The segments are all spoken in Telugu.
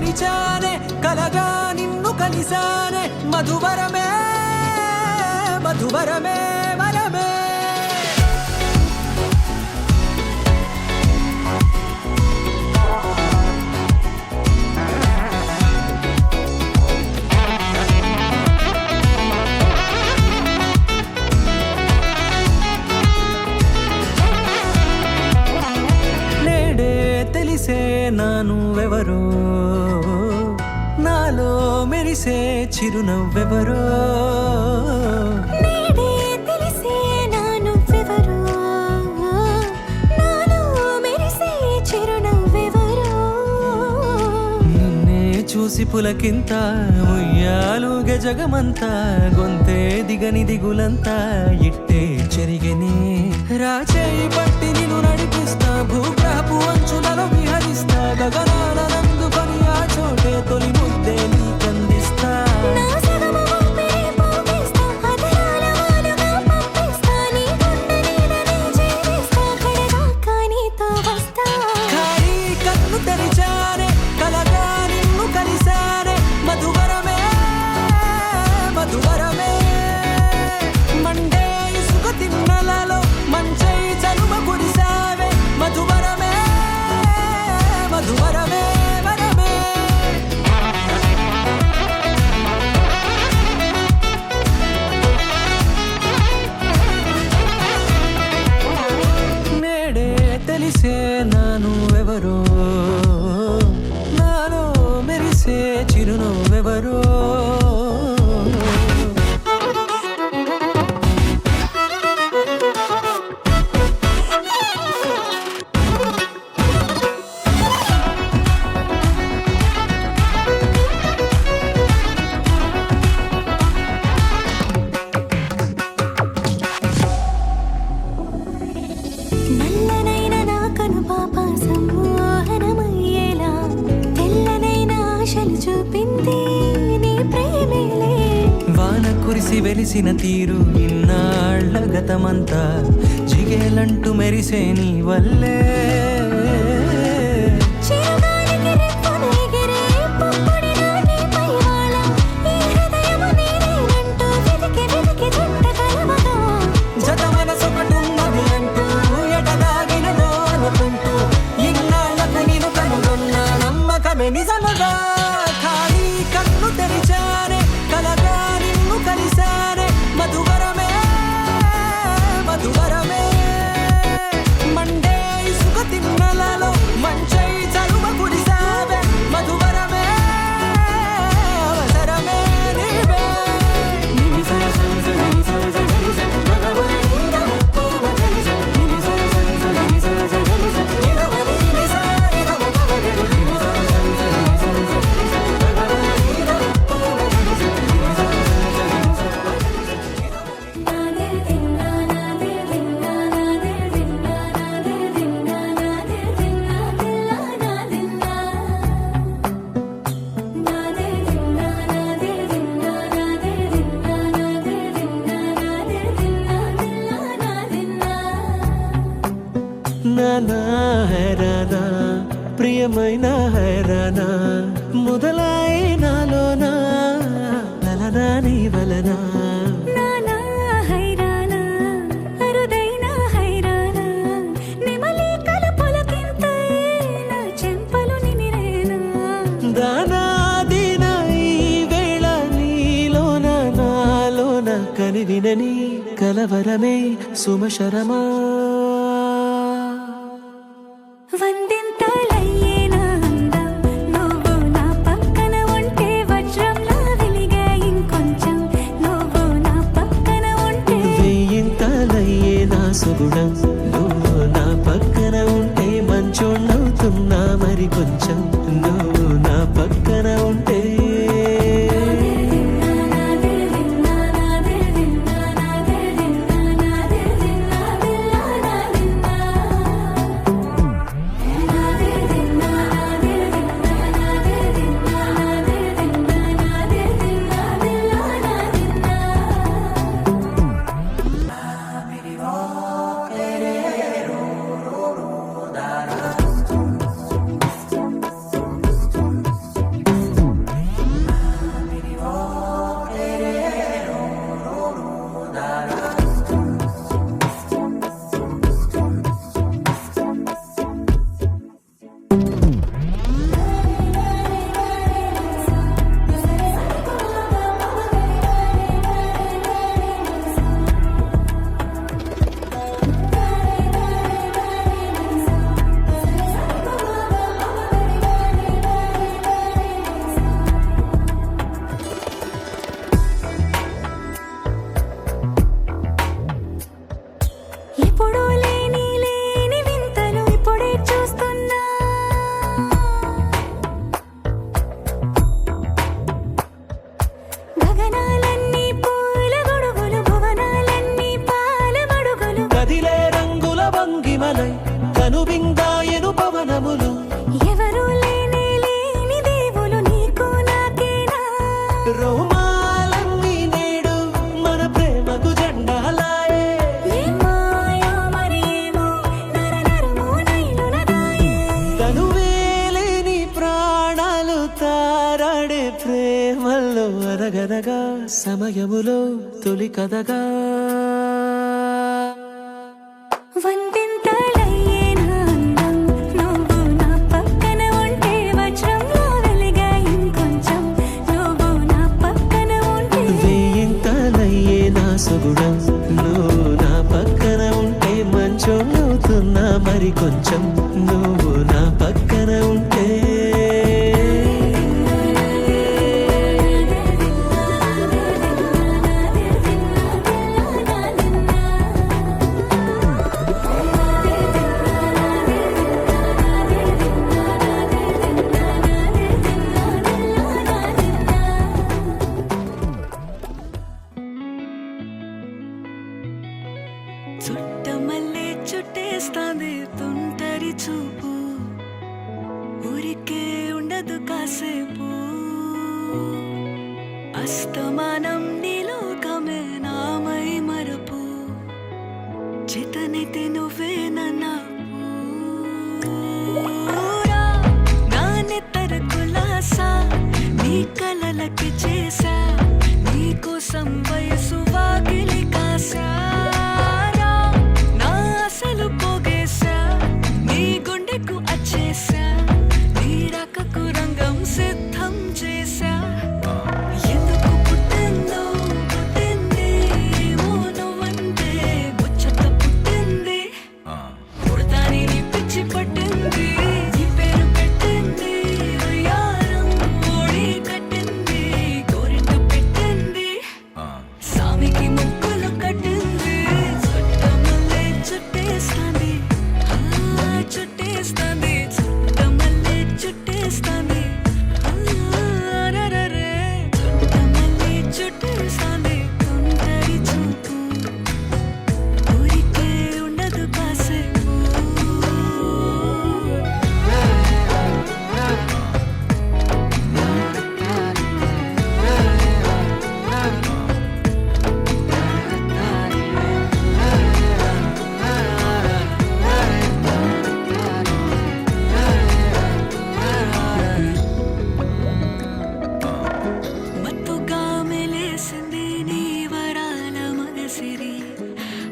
తెరిచానే కలగా నిన్ను కలిసానే మధువరమే మధువరమే వరమే తెలిసే నానువెవరో నాలో మెరిసే చిరునవ్వెవరో నేడే తెలిసే నానువెవరో నాలో మెరిసే చిరునవ్వెవరో నిన్నే చూసి పులకింత ఉయ్యాలుగే జగమంతా గొంతే దిగని దిగులంతా ఇట్టే చెరిగెనే రాచేయి పట్టి నిన్ను నడిపిస్తా భూగ్రహపు అంచులలో విహరిస్తా గగనాల నందుకొని ఆ చోటే తొలి ముద్దే నీకందిస్తా నా సగమ ఊపిరి పోగిస్తా అధరాల వాలుగా పంపిస్తా నీ గుండె నీడనే చేరిస్తా కడదాకా నీతో వస్తా ఖాళీ కన్ను తెరిచానే కలగా నిన్ను కలిసానే మధువరమే మధువరమే మండే ఇసుక తిన్నలలో మంచై చలువ కురిసావే మధువరమే మధువరమే వరమే నేడే తెలిసే నానువెవరో నాలో మెరిసే చిరునవ్వెవరో నల్లనైన నా కనుపాప సమ్మోహనమయ్యేలా తెల్లనైన ఆశలు చూపింది నీ ప్రేమేలే వాన కురిసి వెలిసిన తీరు ఇన్నాళ్ల గతమంతా జిగేలంటూ మెరిసే నీ వల్లే చిరుగాలికి రెప్పను ఎగిరే పుప్పొడిలో నీ పైవాళ ఈ హృదయము నీదేనంటూ వెతికి వెతికి జంట కలవగా జత మనసొకటున్నది అంటూ ఎటదాగినదో అనుకుంటూ ఇన్నాళ్లకు నేను కనుగొన్న నమ్మకమే నిజమగా ఖాళీ కన్ను తెరిచానే కలగా నిన్ను కలిసానే మధువరమే మధువరమే మండే ఇసుక తిన్నలలో మంచై చలువ కురిసావే మధువరమే అవసరమే నీవే నానా హైరానా ప్రియమైన హైరానా మొదలై నాలోనా లలనా నీ వలనా నానా హైరానా అరుదైన హైరానా నెమలి కలపులకింతై నా చెంపలు నిమిరేనా దానాదిన ఈ వేళ నీలోన నాలోన కనివినని కలవరమే సుమశరమా వందింతలయ్యేనా అందం నువ్వు నా పక్కన ఉంటే వజ్రంలా వెలిగే ఇంకొంచెం నువ్వు నా పక్కన ఉంటే వెయ్యింతలయ్యే నా సుగుణం నువ్వు నా పక్కన ఉంటే మంచోళ్ళవుతున్నా మరి కొంచెం నువ్వు నా పక్కన ఉంటే నా సమయములో తొలి కథగా వందింతలయ్యేన అందం నువ్వు నా పక్కన ఉంటే వజ్రంలో వెలిగా ఇంకొంచెం నువ్వు నా పక్కన ఉంటే వేయింతలయ్యే నా సుగుణం నువ్వు నా పక్కన ఉంటే మంచోళ్ళవుతున్నా మరి కొంచెం నువ్వు నా పక్కన ఉంటే చుట్టమల్లే చుట్టేస్తాంది తుంటరి చూపు ఊరికే ఉండదు కాసేపు అస్తమానం నీలోకమే నామై మరపు చేతనైతే నువ్వే నన్నా నానెత్తర కులాసా నీ కలలకి చేసా నీ కోసం వయసు వాకిలి కాసా పోగేశా నీ గుండెకు అచ్చేసా నీ రకకు రంగం సిద్ధం చేశా ఎందుకు పుట్టిందో పుట్టింది ఏమో నువ్వంటే ముచ్చట పుట్టింది పుడతాని నీ పిచ్చి పట్టింది ఈ పేరు పెట్టింది వయ్యారం ఓడి కట్టింది గోరింట పెట్టింది సామికి ముక్కులు కట్టింది చుట్టేస్తాంది చుట్టేస్తాంది చుట్టమల్లే చుట్టేస్తాంది అరరరే చుట్టమల్లే చుట్టేస్తాంది తుంటరి చూపు ఊరికే ఉండదు కాసేపు మత్తుగా మెలేసింది నీ వరాల మగసిరి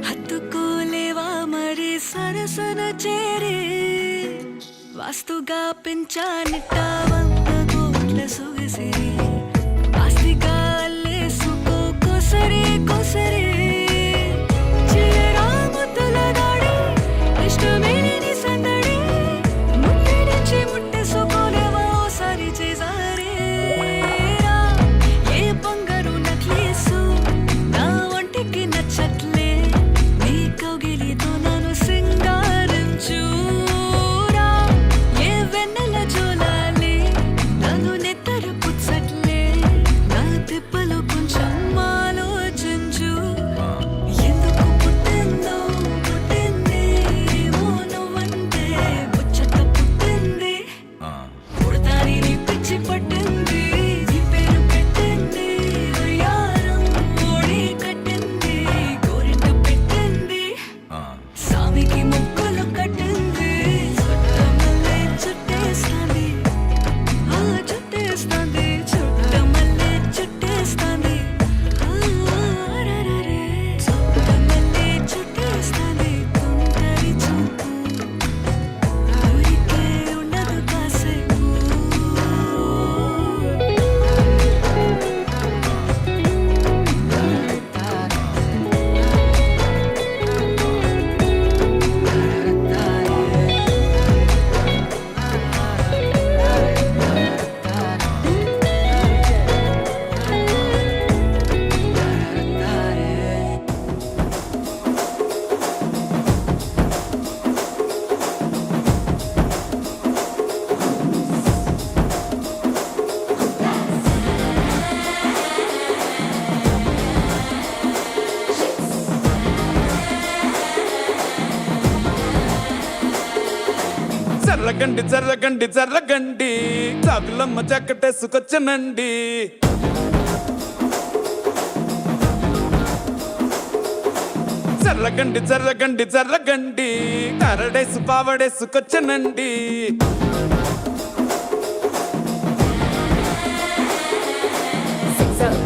హత్తుకోలేవా మరి సరసన చేరి వాస్తుగా పెంచానిట్ట 100 కోట్ల సొగసిరి ఆస్తిగా అల్లేసుకో కొసరి కొసరి చిరరాముతుల దాడి ఇష్టమేని సందడి ముట్టడించి ముట్టేసుకోలేవా ఓసారి చేసారి ఏ బంగారు నక్లేసు నా ఒంటికి నచ్చట్లే నీ కౌగిలితో నన్ను సింగారించురా ఏ వెన్నెల జోలాలి నన్ను నెత్తరు పుచ్చట్లే నా తిప్పలు కొంచెం ఆలోచించు ఎందుకు పుట్టిందో పుట్టింది ఏమో నువ్వంటే ముచ్చట పుట్టింది పుడతాని నీ పిచ్చి పట్టింది ఈ పేరు పెట్టింది వయ్యారం ఓడి కట్టింది గోరింట పెట్టింది సామికి ముక్కులు కట్టింది చుట్టమల్లే చుట్టేస్తాంది చుట్టేస్తాంది చుట్టమల్లే చుట్టేస్తాంది అరరరే చుట్టమల్లే చుట్టేస్తాంది తుంటరి చూపు ఊరికే ఉండదు కాసేపు జర్రగండి జర్రగండి జర్రగండి చాకులమ్మ చక్కటేసుకొచ్చనండి జర్రగండి జర్రగండి జర్రగండి కరడేసు పావడేసుకొచ్చనండి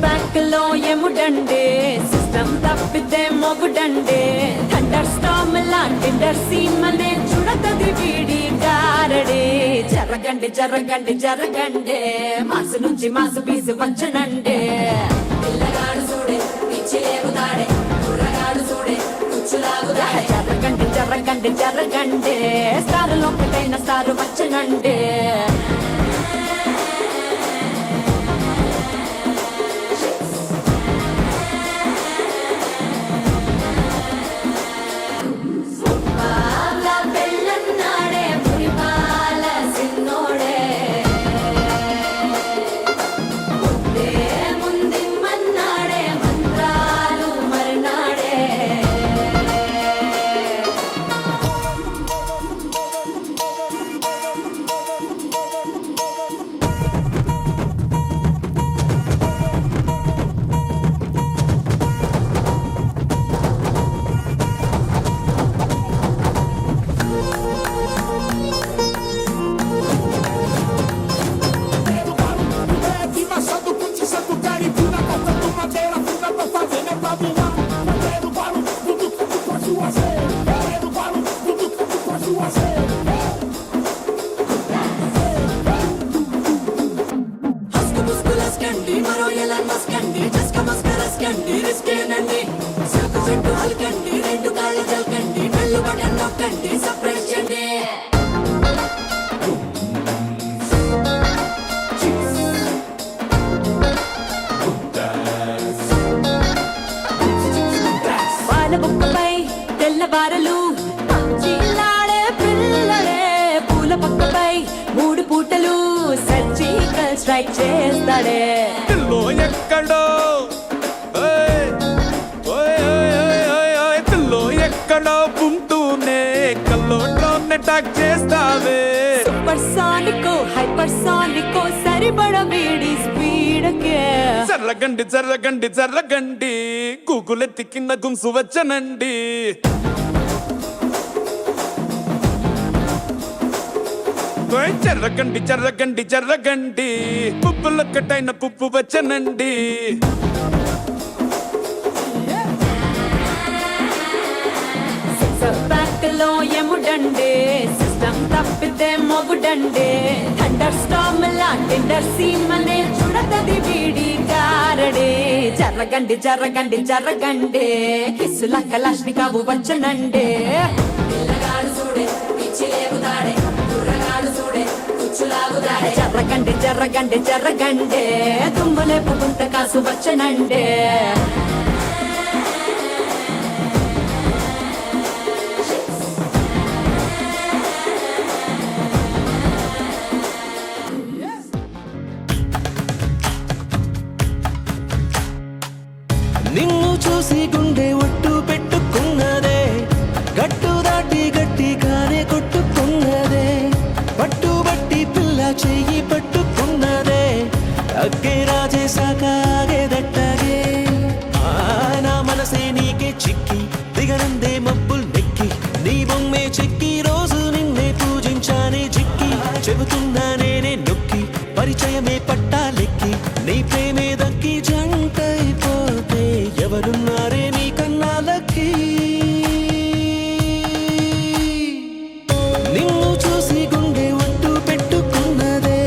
Back బ్యాక్ లో ఎముడండే సిస్టమ్ తప్పితే మొగుడండే థండర్ స్టామ్ లాంటి సీన్ మనే చూడతది వీడి గారడే జరగండి జరగండి జరగండే మాసు నుంచి మాసు పీసు వచ్చనండే పిల్లగాడు చూడే పిచ్చి లేగుతాడే కుర్రగాడు చూడే కుచ్చులాగుతాడే జరగండి జరగండి జరగండి స్టార్ ఒకటైన స్టార్ వచ్చనండే పాలబుక్కపై తెల్లవారలు చిల్లాడే పిల్లడే పూల పక్కపై 3 పూటలు సర్జికల్ స్ట్రైక్ చేస్తాడే పిల్లో ఎక్కడో ఓయ్, ఓయ్, ఓయ్, ఓయ్, ఓయ్, ఓయ్, పిల్లో ఎక్కడో ఉంటూనే కల్లోట్లోనే టాక్ చేస్తావే సూపర్ సానికో హైపర్ సానికో సరిపడ వీడి స్పీడ్కే జర్రగండి జర్రగండి జర్రగండి గూగులెత్తి కింద గుంసు వచ్చనండి ఓయ్ జర్రగండి జర్రగండి జర్రగండి పుప్పులొక్కటైన పుప్పు వచ్చనండి బ్యాక్ లో ఎముడండే సిస్టమ్ తప్పితే మొగుడండే థండర్ స్టామ్ లాంటి సీన్ మనే చూడతది వీడి గారడే జరగండి జరగండి జరగండి కిస్సుల కలాష్ని కావు వచ్చనండే పిల్లగాడు చూడే పిచ్చి లేగుతాడే కుర్రగాడు చూడే కుచ్చులాగుతాడే జరగండి జరగండి జరగండి తుమ్ములేపు గుంత కాసు వచ్చనండే నిన్ను చూసి గుండె ఒట్టు పెట్టుకున్నదే గట్టు దాటి గట్టిగానే కొట్టుకున్నదే పట్టుబట్టి పిల్ల చెయ్యి పట్టుకున్నదే అగ్గే రాజేశాక ఆగేదట్టగే నా మనసే నీకే చిక్కి దిగనందే మబ్బుల్ నెక్కి నీ బొమ్మే చెక్కి రోజు నిన్నే పూజించానే చిక్కి చెబుతున్నా నేనే నొక్కి పరిచయమే పట్టాలెక్కి నీ ప్రేమే దక్కి జంటైపోతే ఎవరున్నారే నీ కన్నాలకి నిన్ను చూసి గుండె ఒట్టు పెట్టుకున్నదే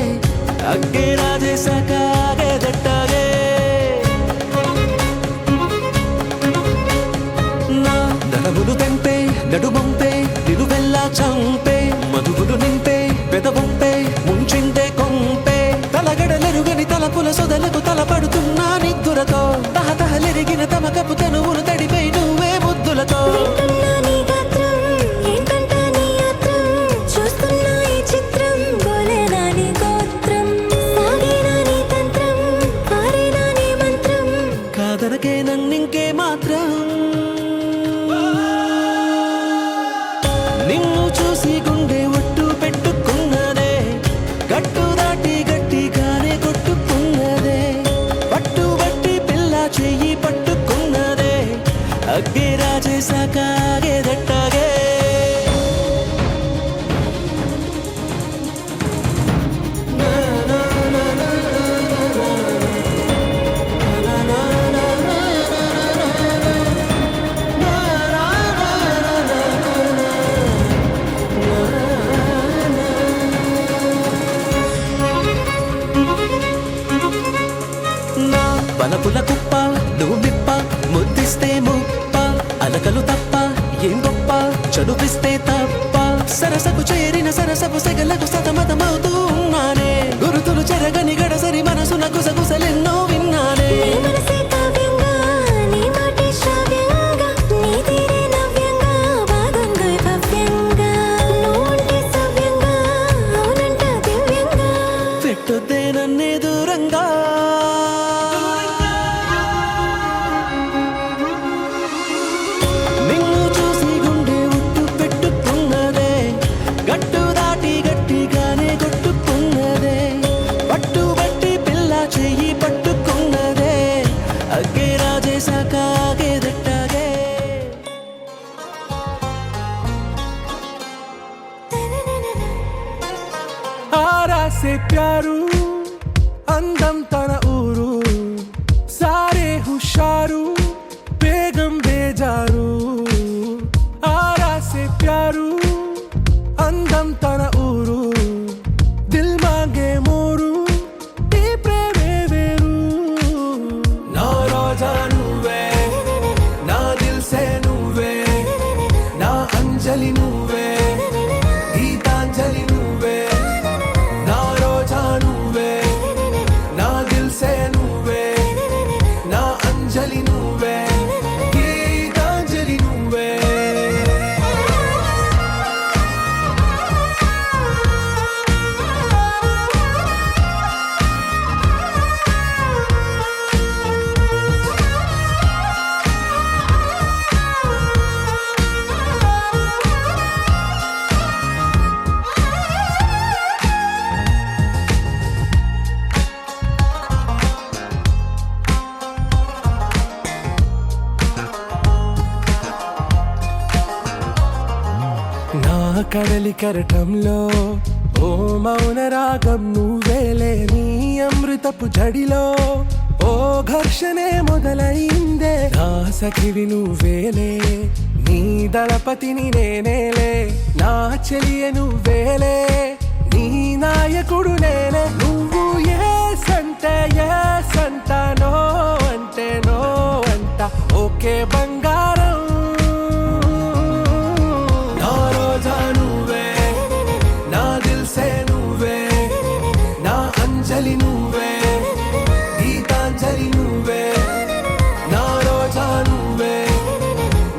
అగ్గే రాజేశాక ఆగేదట్టగే నా నరములు తెంపే నడుమంపే నిలువెల్లా చంపే మధువులు నింపే పెదవంపే ముంచిందే కొంపే తలగడలెరుగని తలపుల సొదలకు తలపడుతున్నా నిద్దురతో తహతహలెరిగిన తమకపు తనువులు తడిపై నువ్వే ముద్దులతో వింటున్నా నీ గాత్రం ఏంటంటా నీ యాత్రం చూస్తున్నా ఈ చిత్రం గోలేనా నీ గోత్రం సాగేనా నీ తంత్రం పారేనా నీ మంత్రం కాదనకే నన్నింకే మాత్రం నిన్ను చూసి గుండె ఒట్టు పెట్టుకున్నదే గట్టు దాటి గట్టిగానే కొట్టుకున్నదే పట్టుబట్టి పిల్ల చెయ్యి పట్టుకున్నదే అగ్గే రాజేశాక ఆగేదట్టగే నా నా నా నా నా నా నా నగలు తప్ప ఏం గొప్ప చదువిస్తే తప్ప సరసకు చేరిన సరసపు సెగలకు సతమతమవుతూ ఉన్నానే గురుతులు చెరగని గడసరి మనసున గుసగుసలెన్నో విన్నానే నీ మనసే కావ్యంగా నీ మాటే శ్రావ్యంగా నీ తీరే నవ్యంగా బాగుంది భవ్యంగా నువ్వుంటే సవ్యంగా అవునంట దివ్యంగా పెట్టొద్దే నన్నే దూరంగా నిన్ను చూసి గుండె ఉట్టు పెట్టుకున్నదే గట్టు దాటి గట్టిగానే కొట్టుకున్నదే పట్టుబట్టి పిల్ల చెయ్యి పట్టుకున్నదే అగ్గే రాజేశాక ఆగేదట్టాగే ఆరా से प्यारू అందం తన ఊరు సారే హుషారు బేగం బేజారు ఆరా से प्यारू అందం తన ఊరు దిల్ మాంగే మోరు ఈ ప్రేమే వేరు నా రోజా నువ్వే నా దిల్ సే నువ్వే నా అంజలి నువ్వే గీతాంజలి నువ్వే నా రోజా నువ్వే నా దిల్ సే నువ్వే నా అంజలి నువ్వే గీతాంజలి నువ్వే నా కడలి కరటంలో ఓ మౌన రాగం నువ్వేలే నీ అమృతపు జడిలో ఓ ఘర్షణే మొదలైందే నా సఖివి నువ్వేలే నీ దళపతిని నేనేలే నా చెలియ నువ్వేలే నీ నాయకుడు నేనే నువ్వు ఏ సంట నో అంటే నో అంట ఓకే బంగారం నా రోజా నువ్వే నా దిల్ సే నువ్వే నా అంజలి నువ్వే గీతాంజలి నువ్వే నా రోజా నువ్వే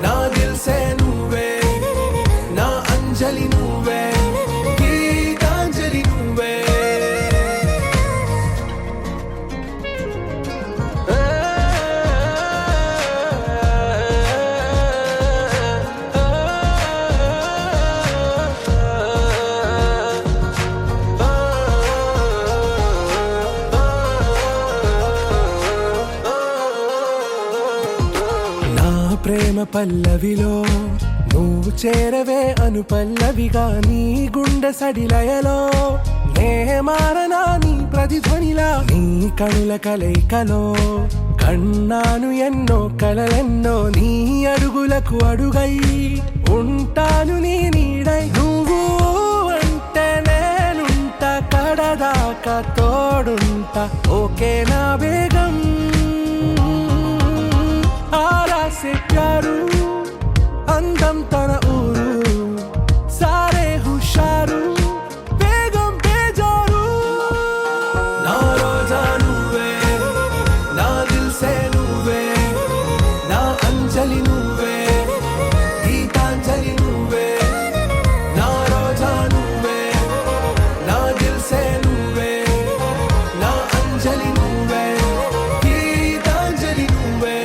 నా దిల్ సే నువ్వే నా అంజలి నువ్వే గీతాంజలి నువ్వే నా ప్రేమ పల్లవిలో నువ్వు చేరవే అను పల్లవిగా నీ గుండె సడిలయలో నే మారనా నీ ప్రతిధ్వనిలా నీ కనుల కలయికలో కన్నాను ఎన్నో కలలెన్నో నీ అడుగులకు అడుగై ఉంటాను నీ నీడై నువ్వు అంటే నేనుంట కడదాకా తోడుంట ఓకే నా బేగం ఆరా से प्यारू అందం తన ఊరు సారే హుషారు బేగం బేజారు నా రోజా నువ్వే నా దిల్ సే నువ్వే నా అంజలి నువ్వే గీతాంజలి నువ్వే నా రోజా నువ్వే నా దిల్ సే నువ్వే నా అంజలి నువ్వే గీతాంజలి నువ్వే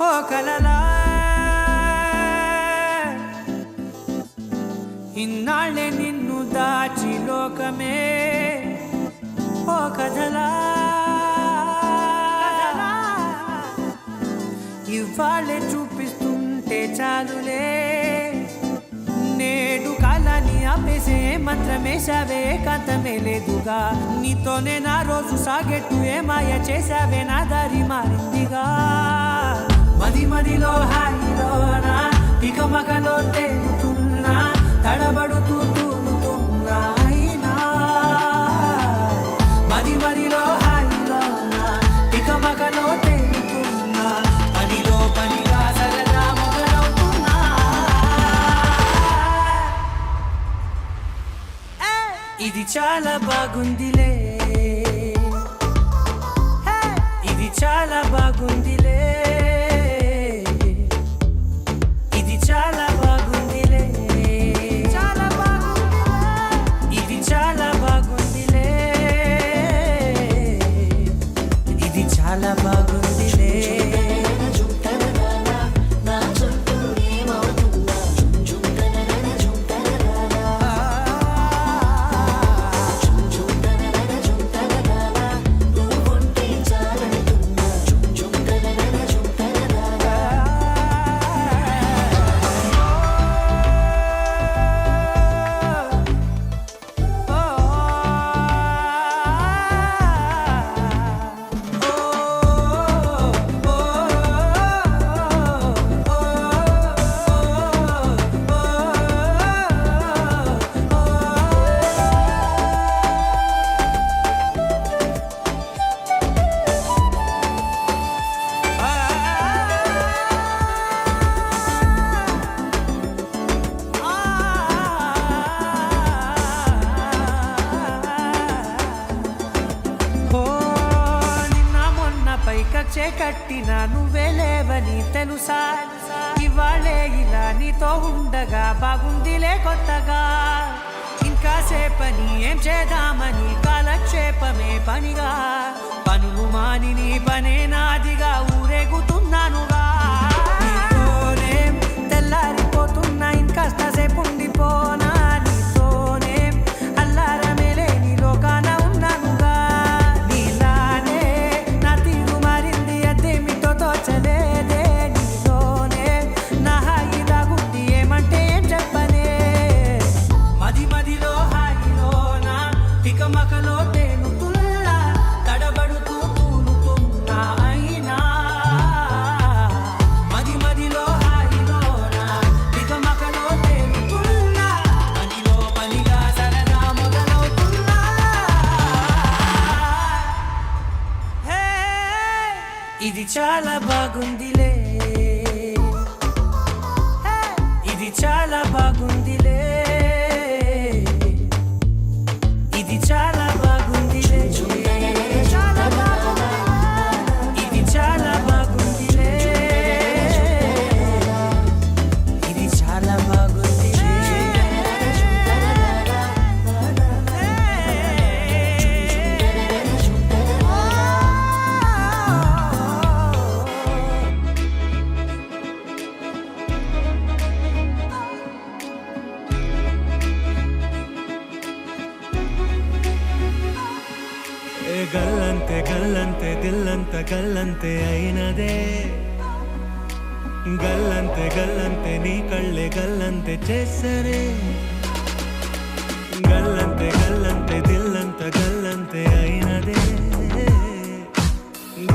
ఓ కలలా ఇన్నాళ్ళే నిన్ను దాచి లోకమే ఓ కథలా ఇవాళ్ళే చూపిస్తుంటే చాలులే నేడు కాలాన్ని ఆపేసే మంత్రమేశావే కాంతమే లేదుగా నీతోనే నా రోజు సాగెట్టు ఏ మాయ చేశావే నా దారి మారిందిగా మది మదిలో హాయిలోనా ఇక మగలో తేలుతున్నా తడబడుతూ తూలుతున్నా అయినా మది మదిలో హాయిలోనా ఇక మగలో తేలుతున్నా అని ఇది చాలా బాగుందిలే, ఇది చాలా బాగుందిలే, ఇది చాలా బాగుందిలే, చాలా బాగుందిలే, ఇది చాలా బాగుందిలే, ఇది చాలా బాగుందిలే. పైకచ్చే కట్టినా నువ్వే లేవని తెలుసా, ఇవాళే ఇలా నీతో ఉండగా బాగుందిలే కొత్తగా. ఇంకా సేపని ఏం చేద్దామని కాలక్షేపమే పనిగా, పనులు మాని నీ పనే నాదిగా ఊరేగుతున్నానుగా. నీతోనే తెల్లారిపోతున్నా, ఇంకాస్త సేపు ఉండిపోనా, నీతోనే అల్లారమే లేని లోకాన ఉన్నానుగా. నీలానే నా తీరు మారింది, అదేమిటో తోచలేదే, నీలోనే నా హాయి దాగుంది, ఏమంటే ఏం చెప్పనే. మది మదిలో హాయిలోన తికమకలో తేలుతున్నా, తడబడుతూ తూలుతున్నా అయినా. మది మదిలో హాయిలోన తికమకలో తేలుతున్నా, పనిలో పనిగా సరదా మొదలవుతున్నా. హే, ఇది చాలా బాగుందిలే, ఇది చాలా బాగుందిలే, ఇది చాలా బాగుందిలే, చాలా బాగుందిలే, ఇది చాలా బాగుందిలే, ఇది చాలా బాగుందిలే. ఏ గల్లంతే గల్లంతే దిల్లంత గల్లంతే అయినదే, గల్లంతే గల్లంతే నీ కళ్ళే గల్లంతే చేసరే. గల్లంతే గల్లంతే దిల్లంత గల్లంతే అయినదే,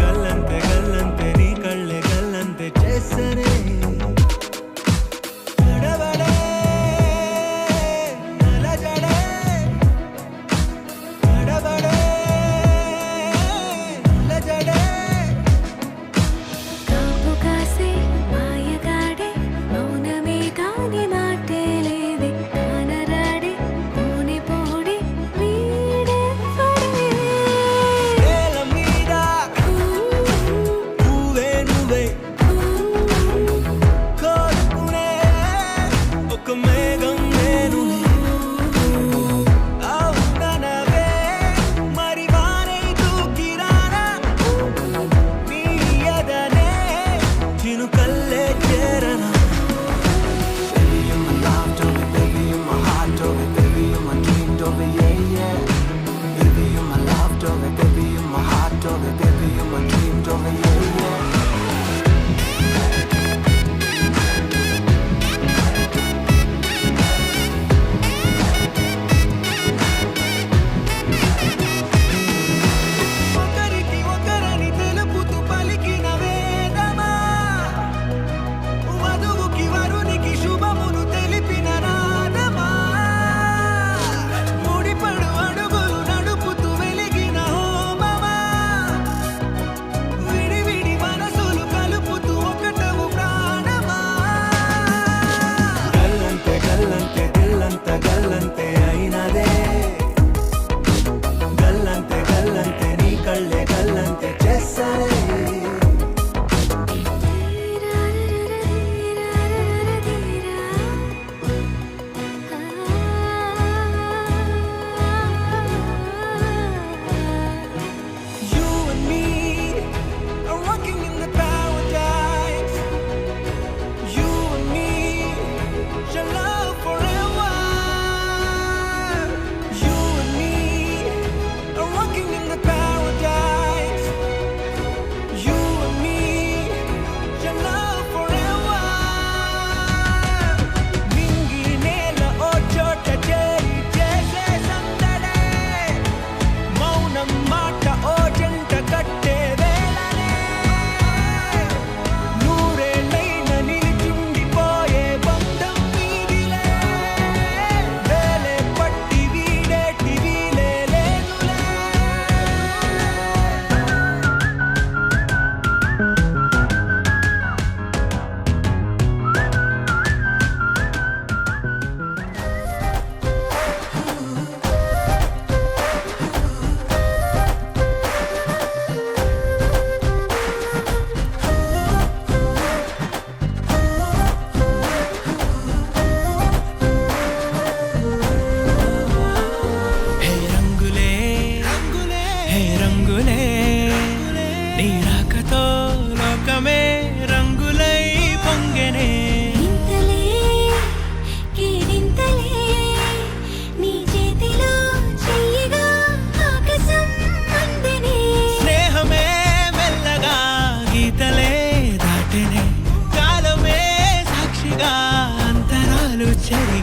గల్లంతే గల్లంతే నీ కళ్ళే గల్లంతే చేసరే. తడబడే నలజడే, తడబడే నలజడే. కాపు కాసే మాయగాడే, మౌనమే కాని మాటే లేదే,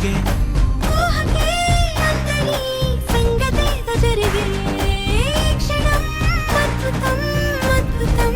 వెలిగే ఊహకే అందని సంగతేదో జరిగే క్షణం అద్భుతం అద్భుతం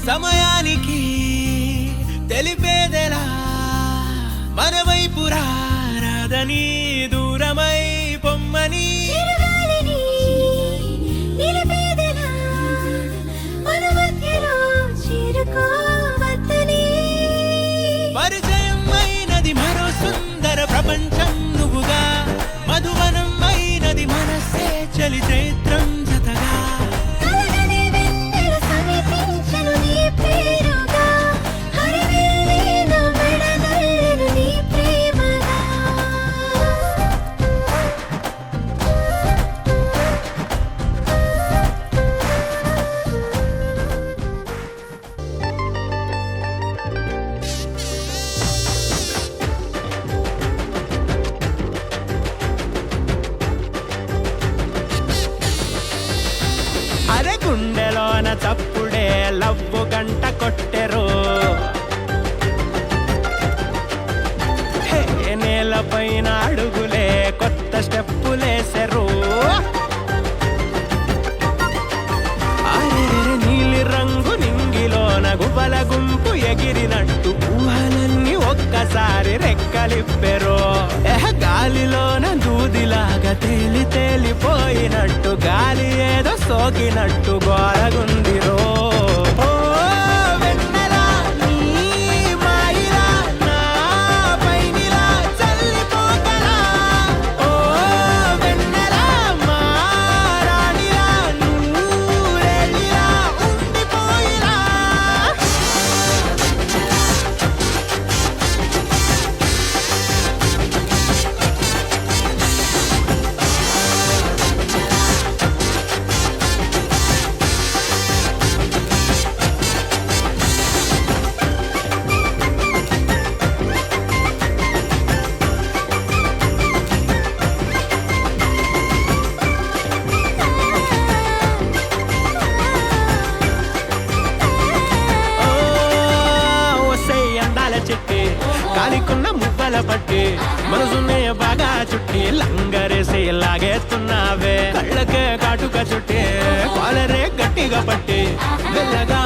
సమయానికి తెలిపేదెలా మన వైపు రాదని దూరమై పొమ్మని చిరుగాలిని నిలిపేదెలా మన మధ్యలో చేరుకోవద్దని పరిచయం అయినది మరో సుందర ప్రపంచం నువ్వుగా మధువనం అయినది మనసే చలి చైత్రం జతగా కలగని వెన్నెల సమీపించను నీ పేరుగా హరివెల్లి నా మెడనల్లను నీ ప్రేమగా అరే గుండెలోన చప్పుడే లవ్వు గంట కొట్టెరు హే, నేలపైన అడుగులే కొత్త స్టెప్పులేసెరు అరే నీలి రంగు నింగిలోన గువ్వల గుంపు ఎగిరినట్టు ఊహలన్నీ ఒక్కసారి రెక్కలిప్పెరు గాలిలోన దూదిలాగా తేలి తేలిపోయినట్టు గాలి ఏదో సోకినట్టు గోరగుందిరో ఓ వెన్నెలా నీ మాయిలా నా పైనిలా చల్లిపోకలా ఓ వెన్నెలా మా రాణిలా నూరెళ్ళిలా ఉండిపోయిలా కాలికున్న మువ్వల పట్టి మనసునే బాగా చుట్టి లంగరేసి లాగేస్తున్నావే కళ్ళకే కాటుక చుట్టి కాలరే గట్టిగా పట్టి మెల్లగా